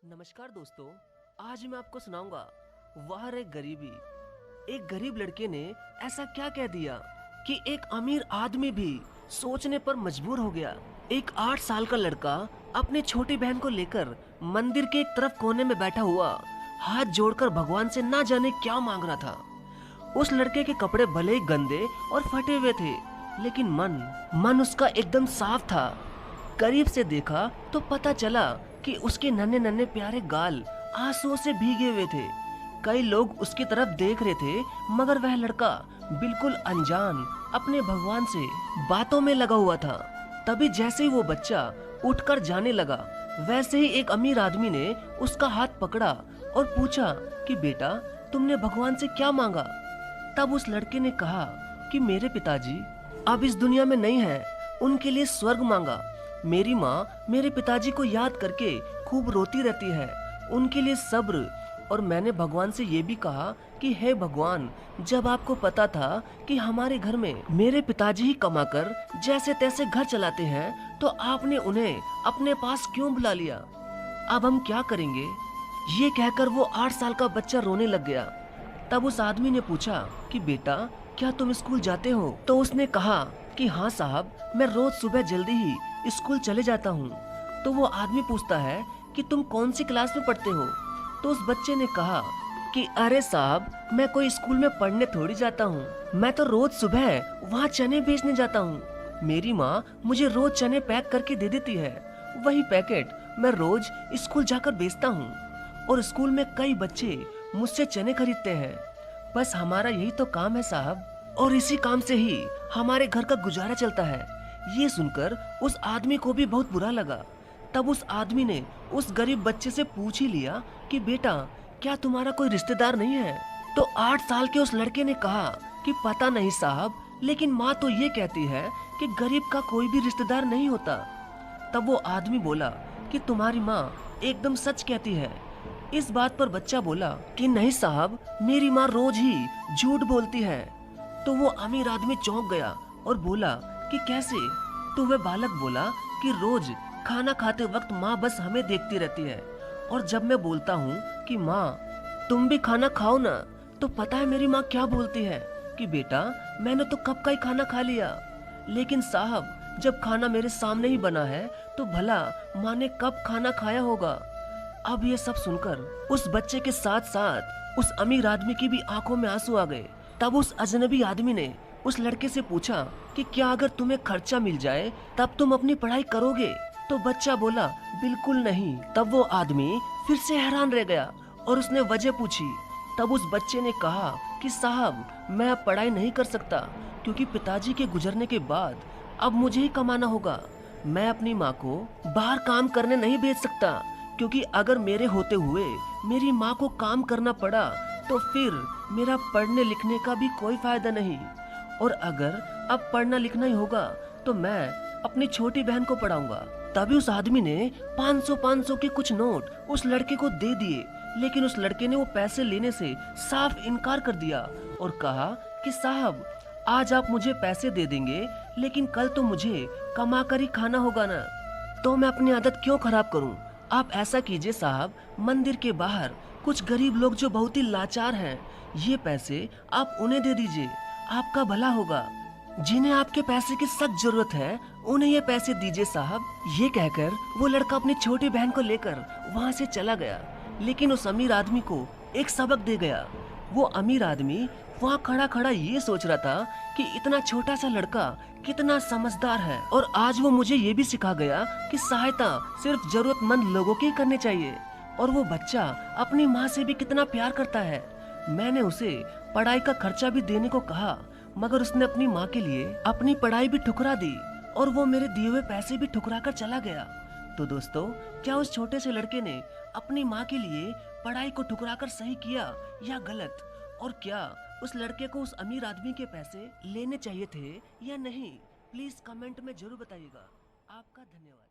नमस्कार दोस्तों, आज मैं आपको सुनाऊंगा वह एक गरीबी। एक गरीब लड़के ने ऐसा क्या कह दिया कि एक अमीर आदमी भी सोचने पर मजबूर हो गया। एक 8 साल का लड़का अपनी छोटी बहन को लेकर मंदिर के एक तरफ कोने में बैठा हुआ हाथ जोड़कर भगवान से ना जाने क्या मांग रहा था। उस लड़के के कपड़े भले ही गंदे और फटे हुए थे, लेकिन मन उसका एकदम साफ था। करीब से देखा तो पता चला कि उसके नन्हे नन्हे प्यारे गाल आंसुओं से भीगे हुए थे। कई लोग उसकी तरफ देख रहे थे, मगर वह लड़का बिल्कुल अनजान अपने भगवान से बातों में लगा हुआ था। तभी जैसे ही वो बच्चा उठकर जाने लगा, वैसे ही एक अमीर आदमी ने उसका हाथ पकड़ा और पूछा कि बेटा, तुमने भगवान से क्या मांगा? तब उस लड़के ने कहा कि मेरे पिताजी अब इस दुनिया में नहीं है, उनके लिए स्वर्ग मांगा। मेरी माँ मेरे पिताजी को याद करके खूब रोती रहती है, उनके लिए सब्र। और मैंने भगवान से ये भी कहा कि हे भगवान, जब आपको पता था कि हमारे घर में मेरे पिताजी ही कमाकर जैसे तैसे घर चलाते हैं, तो आपने उन्हें अपने पास क्यों बुला लिया? अब हम क्या करेंगे? ये कहकर वो 8 साल का बच्चा रोने लग गया। तब उस आदमी ने पूछा कि बेटा, क्या तुम स्कूल जाते हो? तो उसने कहा कि हाँ साहब, मैं रोज सुबह जल्दी ही स्कूल चले जाता हूँ। तो वो आदमी पूछता है कि तुम कौन सी क्लास में पढ़ते हो? तो उस बच्चे ने कहा कि अरे साहब, मैं कोई स्कूल में पढ़ने थोड़ी जाता हूँ, मैं तो रोज सुबह वहाँ चने बेचने जाता हूँ। मेरी माँ मुझे रोज चने पैक करके दे देती है, वही पैकेट मैं रोज स्कूल जाकर बेचता हूँ। और स्कूल में कई बच्चे मुझसे चने खरीदते हैं। बस हमारा यही तो काम है साहब, और इसी काम से ही हमारे घर का गुजारा चलता है। ये सुनकर उस आदमी को भी बहुत बुरा लगा। तब उस आदमी ने उस गरीब बच्चे से पूछ ही लिया कि बेटा, क्या तुम्हारा कोई रिश्तेदार नहीं है? तो 8 साल के उस लड़के ने कहा कि पता नहीं साहब, लेकिन माँ तो ये कहती है कि गरीब का कोई भी रिश्तेदार नहीं होता। तब वो आदमी बोला कि तुम्हारी माँ एकदम सच कहती है। इस बात पर बच्चा बोला कि नहीं साहब, मेरी माँ रोज ही झूठ बोलती है। तो वो अमीर आदमी चौंक गया और बोला कि कैसे? तो वह बालक बोला कि रोज खाना खाते वक्त माँ बस हमें देखती रहती है, और जब मैं बोलता हूँ कि माँ तुम भी खाना खाओ ना, तो पता है मेरी माँ क्या बोलती है कि बेटा, मैंने तो कब का ही खाना खा लिया। लेकिन साहब, जब खाना मेरे सामने ही बना है, तो भला माँ ने कब खाना खाया होगा? अब ये सब सुनकर उस बच्चे के साथ साथ उस अमीर आदमी की भी आंखों में आंसू आ गए। तब उस अजनबी आदमी ने उस लड़के से पूछा कि क्या अगर तुम्हें खर्चा मिल जाए तब तुम अपनी पढ़ाई करोगे? तो बच्चा बोला बिल्कुल नहीं। तब वो आदमी फिर से हैरान रह गया और उसने वजह पूछी। तब उस बच्चे ने कहा कि साहब, मैं अब पढ़ाई नहीं कर सकता, क्योंकि पिताजी के गुजरने के बाद अब मुझे ही कमाना होगा। मैं अपनी माँ को बाहर काम करने नहीं भेज सकता, क्योंकि अगर मेरे होते हुए मेरी माँ को काम करना पड़ा तो फिर मेरा पढ़ने लिखने का भी कोई फायदा नहीं। और अगर अब पढ़ना लिखना ही होगा तो मैं अपनी छोटी बहन को पढ़ाऊंगा। तभी उस आदमी ने 500 के कुछ नोट उस लड़के को दे दिए, लेकिन उस लड़के ने वो पैसे लेने से साफ इनकार कर दिया और कहा कि साहब, आज आप मुझे पैसे दे देंगे, लेकिन कल तो मुझे कमा कर ही खाना होगा ना, तो मैं अपनी आदत क्यों खराब करूं? आप ऐसा कीजिए साहब, मंदिर के बाहर कुछ गरीब लोग जो बहुत ही लाचार हैं, ये पैसे आप उन्हें दे दीजिए, आपका भला होगा। जिन्हें आपके पैसे की सख्त जरूरत है, उन्हें ये पैसे दीजिए साहब। ये कहकर वो लड़का अपनी छोटी बहन को लेकर वहाँ से चला गया, लेकिन उस अमीर आदमी को एक सबक दे गया। वो अमीर आदमी वहाँ खड़ा खड़ा ये सोच रहा था कि इतना छोटा सा लड़का कितना समझदार है, और आज वो मुझे ये भी सिखा गया कि सहायता सिर्फ जरूरतमंद लोगों की करनी चाहिए। और वो बच्चा अपनी माँ से भी कितना प्यार करता है। मैंने उसे पढ़ाई का खर्चा भी देने को कहा, मगर उसने अपनी माँ के लिए अपनी पढ़ाई भी ठुकरा दी, और वो मेरे दिए हुए पैसे भी ठुकरा कर चला गया। तो दोस्तों, क्या उस छोटे से लड़के ने अपनी माँ के लिए पढ़ाई को ठुकरा कर सही किया या गलत? और क्या उस लड़के को उस अमीर आदमी के पैसे लेने चाहिए थे या नहीं? प्लीज कमेंट में जरूर बताइएगा। आपका धन्यवाद।